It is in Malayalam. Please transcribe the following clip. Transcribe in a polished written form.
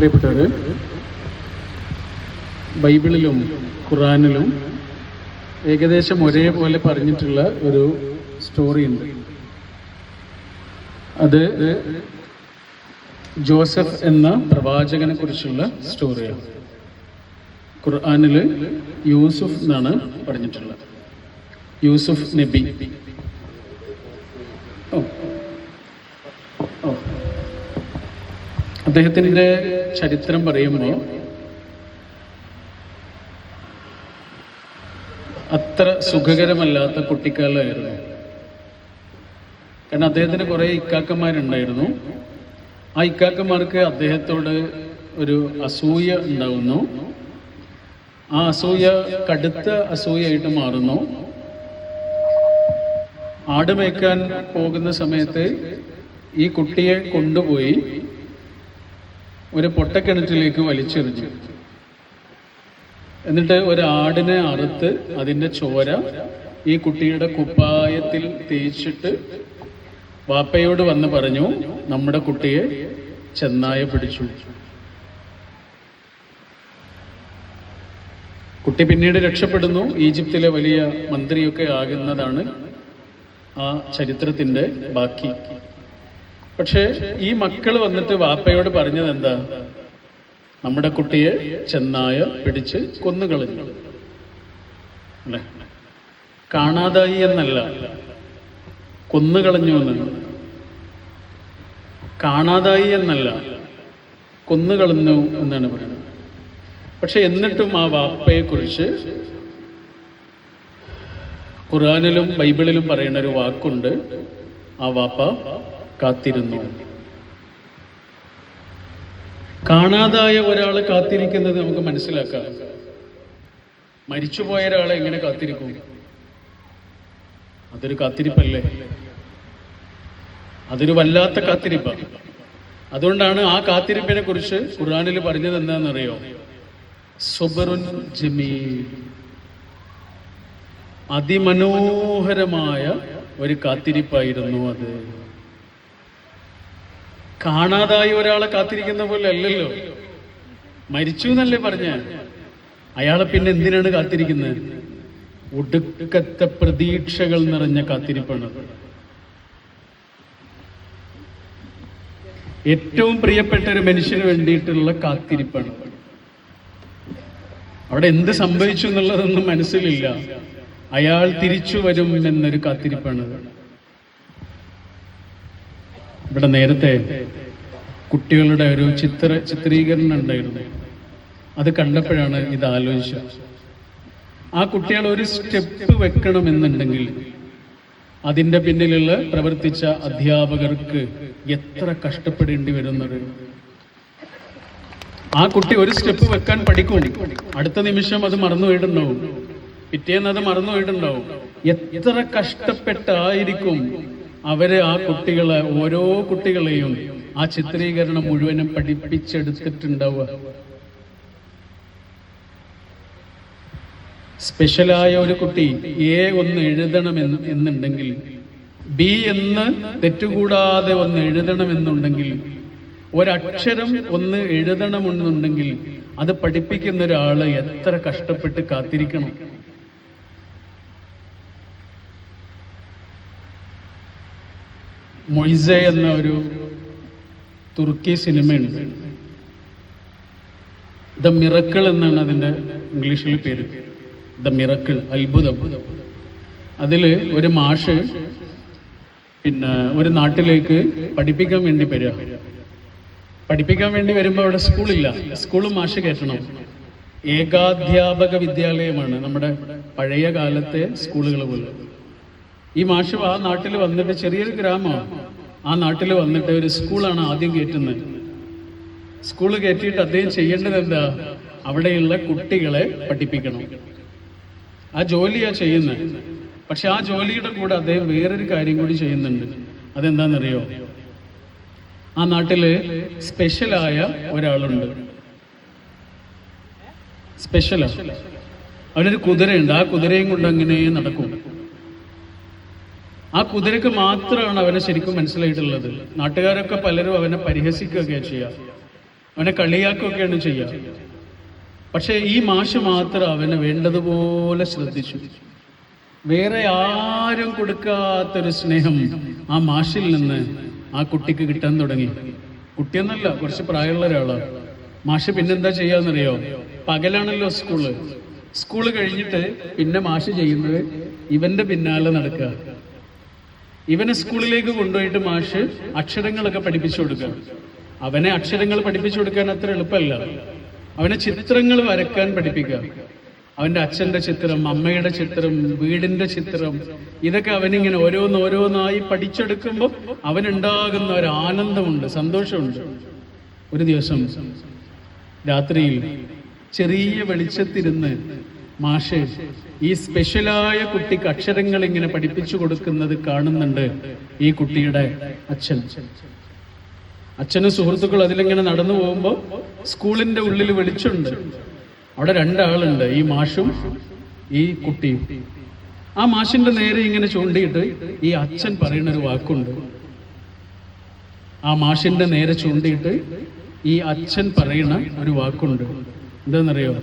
പ്രിയപ്പെട്ടവർ, ബൈബിളിലും ഖുറാനിലും ഏകദേശം ഒരേപോലെ പറഞ്ഞിട്ടുള്ള ഒരു സ്റ്റോറി ഉണ്ട്. അത് ജോസഫ് എന്ന പ്രവാചകനെ കുറിച്ചുള്ള സ്റ്റോറിയാണ്. ഖുർആനിൽ യൂസുഫ് എന്നാണ് പറഞ്ഞിട്ടുള്ളത്. യൂസുഫ് നബി. അദ്ദേഹത്തിൻ്റെ ചരിത്രം പറയുമ്പോൾ അത്ര സുഖകരമല്ലാത്ത കുട്ടിക്കാലമായിരുന്നു. കാരണം അദ്ദേഹത്തിന് കുറേ ഇക്കാക്കന്മാരുണ്ടായിരുന്നു. ആ ഇക്കാക്കന്മാർക്ക് അദ്ദേഹത്തോട് ഒരു അസൂയ ഉണ്ടാവുന്നു. ആ അസൂയ കടുത്ത അസൂയായിട്ട് മാറുന്നു. ആട് മേയ്ക്കാൻ പോകുന്ന സമയത്ത് ഈ കുട്ടിയെ കൊണ്ടുപോയി ഒരു പൊട്ടക്കിണറ്റിലേക്ക് വലിച്ചെറിഞ്ഞു. എന്നിട്ട് ഒരു ആടിനെ അറുത്ത് അതിൻ്റെ ചോര ഈ കുട്ടിയുടെ കുപ്പായത്തിൽ തേച്ചിട്ട് വാപ്പയോട് വന്ന് പറഞ്ഞു, നമ്മുടെ കുട്ടിയെ ചെന്നായ പിടിച്ചു. കുട്ടി പിന്നീട് രക്ഷപ്പെടുന്നു. ഈജിപ്തിലെ വലിയ മന്ത്രിയൊക്കെ ആകുന്നതാണ് ആ ചരിത്രത്തിൻ്റെ ബാക്കി. പക്ഷേ ഈ മക്കൾ വന്നിട്ട് വാപ്പയോട് പറഞ്ഞത് എന്താ? നമ്മുടെ കുട്ടിയെ ചെന്നായ പിടിച്ച് കൊന്നുകളഞ്ഞു അല്ലെ? കാണാതായി എന്നല്ല, കൊന്നുകളഞ്ഞു എന്നാണ്. കാണാതായി എന്നല്ല, കൊന്നുകളഞ്ഞു എന്നാണ് പറയുന്നത്. പക്ഷെ എന്നിട്ടും ആ വാപ്പയെ കുറിച്ച് ഖുർആനിലും ബൈബിളിലും പറയുന്ന ഒരു വാക്കുണ്ട്. ആ വാപ്പ കാത്തിരുന്നു. കാണാതായ ഒരാളെ കാത്തിരിക്കുന്നത് നമുക്ക് മനസ്സിലാക്കാം. മരിച്ചുപോയ ഒരാളെ എങ്ങനെ കാത്തിരിക്കും? അതൊരു കാത്തിരിപ്പല്ലേ? അതൊരു വല്ലാത്ത കാത്തിരിപ്പാണ്. അതുകൊണ്ടാണ് ആ കാത്തിരിപ്പിനെ കുറിച്ച് ഖുർആനിൽ പറഞ്ഞത് എന്താണെന്നറിയോ? സുബറുൻ ജമീൽ. അതിമനോഹരമായ ഒരു കാത്തിരിപ്പായിരുന്നു അത്. കാണാതായ ഒരാളെ കാത്തിരിക്കുന്ന പോലെ അല്ലല്ലോ. മരിച്ചു എന്നല്ലേ പറഞ്ഞ? അയാളെ പിന്നെ എന്തിനാണ് കാത്തിരിക്കുന്നത്? ഒടുക്കത്തെ പ്രതീക്ഷകൾ നിറഞ്ഞ കാത്തിരിപ്പാണ്. ഏറ്റവും പ്രിയപ്പെട്ട ഒരു മനുഷ്യന് വേണ്ടിയിട്ടുള്ള കാത്തിരിപ്പാണ്. അവിടെ എന്ത് സംഭവിച്ചു എന്നുള്ളതൊന്നും മനസ്സിലില്ല. അയാൾ തിരിച്ചു വരും എന്നൊരു കാത്തിരിപ്പാണ്. ഇവിടെ നേരത്തെ കുട്ടികളുടെ ഒരു ചിത്രീകരണം ഉണ്ടായിരുന്നു. അത് കണ്ടപ്പോഴാണ് ഇത് ആലോചിച്ചത്. ആ കുട്ടികൾ ഒരു സ്റ്റെപ്പ് വെക്കണമെന്നുണ്ടെങ്കിൽ അതിൻ്റെ പിന്നിലുള്ള പ്രവർത്തിച്ച അധ്യാപകർക്ക് എത്ര കഷ്ടപ്പെടേണ്ടി വരുന്നത്. ആ കുട്ടി ഒരു സ്റ്റെപ്പ് വെക്കാൻ പഠിക്കും, അടുത്ത നിമിഷം അത് മറന്നുപോയിട്ടുണ്ടാവും, പിറ്റേന്ന് അത് മറന്നുപോയിട്ടുണ്ടാവും. എത്ര കഷ്ടപ്പെട്ടായിരിക്കും അവര് ആ കുട്ടികളെ, ഓരോ കുട്ടികളെയും ആ ചിത്രീകരണം മുഴുവനും പഠിപ്പിച്ചെടുത്തിട്ടുണ്ടാവുക. സ്പെഷ്യലായ ഒരു കുട്ടി എ ഒന്ന് എഴുതണം എന്നുണ്ടെങ്കിൽ, ബി എന്ന് തെറ്റുകൂടാതെ ഒന്ന് എഴുതണമെന്നുണ്ടെങ്കിൽ, ഒരക്ഷരം ഒന്ന് എഴുതണമെന്നുണ്ടെങ്കിൽ അത് പഠിപ്പിക്കുന്ന ഒരാള് എത്ര കഷ്ടപ്പെട്ട് കാത്തിരിക്കണം. മൊയ്സ എന്ന ഒരു തുർക്കി സിനിമയുണ്ട്. ദ മിറക്കിൾ എന്നാണ് അതിൻ്റെ ഇംഗ്ലീഷിൽ പേര്. ദ മിറക്കിൾ, അത്ഭുതം. അതിൽ ഒരു മാഷ് ഒരു നാട്ടിലേക്ക് പഠിപ്പിക്കാൻ വേണ്ടി വരിക. പഠിപ്പിക്കാൻ വേണ്ടി വരുമ്പോൾ അവിടെ സ്കൂളില്ല. സ്കൂളും മാഷ് കയറ്റണം. ഏകാധ്യാപക വിദ്യാലയമാണ്, നമ്മുടെ പഴയ കാലത്തെ സ്കൂളുകൾ പോലെ. ഈ മാഷ് ആ നാട്ടിൽ വന്നിട്ട്, ചെറിയൊരു ഗ്രാമമാണ്, ആ നാട്ടിൽ വന്നിട്ട് ഒരു സ്കൂളാണ് ആദ്യം കയറ്റുന്നത്. സ്കൂൾ കയറ്റിയിട്ട് അദ്ദേഹം ചെയ്യേണ്ടത് എന്താ? അവിടെയുള്ള കുട്ടികളെ പഠിപ്പിക്കണം. ആ ജോലിയാ ചെയ്യുന്നത്. പക്ഷെ ആ ജോലിയുടെ കൂടെ അദ്ദേഹം വേറൊരു കാര്യം കൂടി ചെയ്യുന്നുണ്ട്. അതെന്താണെന്നറിയോ? ആ നാട്ടില് സ്പെഷ്യലായ ഒരാളുണ്ട്. സ്പെഷ്യലാ. അവനൊരു കുതിരയുണ്ട്. ആ കുതിരയും കൊണ്ട് അങ്ങനെ നടക്കും. ആ കുതിരക്ക് മാത്രമാണ് അവനെ ശരിക്കും മനസ്സിലായിട്ടുള്ളത്. നാട്ടുകാരൊക്കെ പലരും അവനെ പരിഹസിക്കുകയൊക്കെ ചെയ്യുക. അവനെ കളിയാക്കുകയൊക്കെയാണ് ചെയ്യുക. പക്ഷെ ഈ മാഷ് മാത്രം അവനെ വേണ്ടതുപോലെ ശ്രദ്ധിച്ചു. വേറെ ആരും കൊടുക്കാത്തൊരു സ്നേഹം ആ മാഷിൽ നിന്ന് ആ കുട്ടിക്ക് കിട്ടാൻ തുടങ്ങി. കുട്ടിയെന്നല്ല, കുറച്ച് പ്രായമുള്ള ഒരാളാണ്. മാഷ് പിന്നെന്താ ചെയ്യാന്നറിയോ? പകലാണല്ലോ സ്കൂള് കഴിഞ്ഞിട്ട് പിന്നെ മാഷ് ചെയ്യുന്നത് ഇവന്റെ പിന്നാലെ നടക്കുക. ഇവനെ സ്കൂളിലേക്ക് കൊണ്ടുപോയിട്ട് മാഷ് അക്ഷരങ്ങളൊക്കെ പഠിപ്പിച്ചു കൊടുക്കുക. അവനെ അക്ഷരങ്ങൾ പഠിപ്പിച്ചു കൊടുക്കാൻ അത്ര എളുപ്പമല്ല. അവനെ ചിത്രങ്ങൾ വരക്കാൻ പഠിപ്പിക്കുക. അവന്റെ അച്ഛന്റെ ചിത്രം, അമ്മയുടെ ചിത്രം, വീടിന്റെ ചിത്രം, ഇതൊക്കെ അവനിങ്ങനെ ഓരോന്നോരോന്നായി പഠിച്ചെടുക്കുമ്പോൾ അവനുണ്ടാകുന്ന ഒരു ആനന്ദമുണ്ട്, സന്തോഷമുണ്ട്. ഒരു ദിവസം രാത്രിയിൽ ചെറിയ വെളിച്ചത്തിരുന്ന് മാഷ് ഈ സ്പെഷ്യലായ കുട്ടിക്ക് അക്ഷരങ്ങൾ ഇങ്ങനെ പഠിപ്പിച്ചു കൊടുക്കുന്നത് കാണുന്നുണ്ട് ഈ കുട്ടിയുടെ അച്ഛനും സുഹൃത്തുക്കളും അതിലിങ്ങനെ നടന്നു പോകുമ്പോൾ സ്കൂളിന്റെ ഉള്ളിൽ വെളിച്ചുണ്ട്. അവിടെ രണ്ടാളുണ്ട്, ഈ മാഷും ഈ കുട്ടിയും. ആ മാഷിന്റെ നേരെ ഇങ്ങനെ ചൂണ്ടിയിട്ട് ഈ അച്ഛൻ പറയുന്ന ഒരു വാക്കുണ്ട്. ആ മാഷിന്റെ നേരെ ചൂണ്ടിയിട്ട് ഈ അച്ഛൻ പറയുന്ന ഒരു വാക്കുണ്ട്. എന്താണെന്നറിയോ?